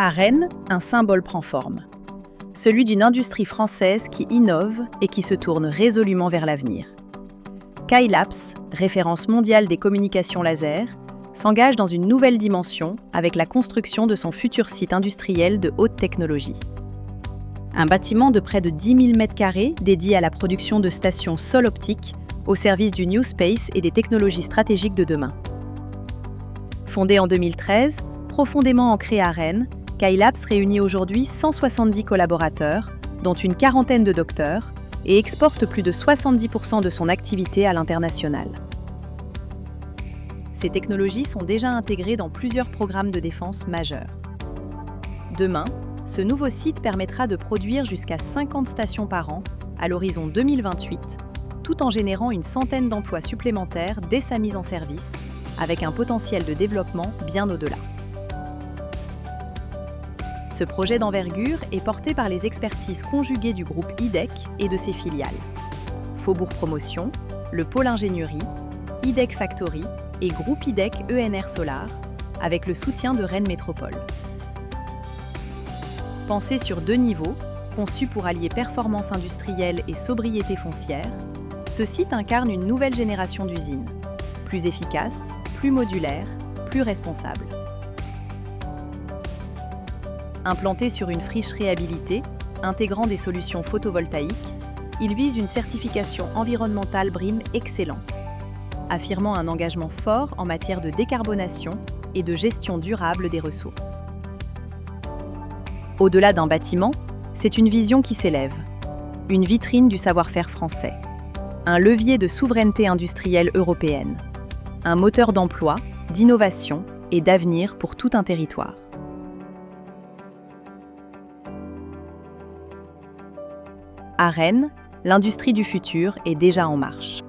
À Rennes, un symbole prend forme. Celui d'une industrie française qui innove et qui se tourne résolument vers l'avenir. Skylaps, référence mondiale des communications laser, s'engage dans une nouvelle dimension avec la construction de son futur site industriel de haute technologie. Un bâtiment de près de 10 000 m² dédié à la production de stations sol optique au service du New Space et des technologies stratégiques de demain. Fondé en 2013, profondément ancré à Rennes, Skylaps réunit aujourd'hui 170 collaborateurs, dont une quarantaine de docteurs, et exporte plus de 70% de son activité à l'international. Ces technologies sont déjà intégrées dans plusieurs programmes de défense majeurs. Demain, ce nouveau site permettra de produire jusqu'à 50 stations par an à l'horizon 2028, tout en générant une centaine d'emplois supplémentaires dès sa mise en service, avec un potentiel de développement bien au-delà. Ce projet d'envergure est porté par les expertises conjuguées du groupe IDEC et de ses filiales. Faubourg Promotion, le pôle ingénierie, IDEC Factory et groupe IDEC ENR Solar, avec le soutien de Rennes Métropole. Pensé sur 2 niveaux, conçu pour allier performance industrielle et sobriété foncière, ce site incarne une nouvelle génération d'usines, plus efficace, plus modulaire, plus responsable. Implanté sur une friche réhabilitée, intégrant des solutions photovoltaïques, il vise une certification environnementale BREEAM excellente, affirmant un engagement fort en matière de décarbonation et de gestion durable des ressources. Au-delà d'un bâtiment, c'est une vision qui s'élève, une vitrine du savoir-faire français, un levier de souveraineté industrielle européenne, un moteur d'emploi, d'innovation et d'avenir pour tout un territoire. À Rennes, l'industrie du futur est déjà en marche.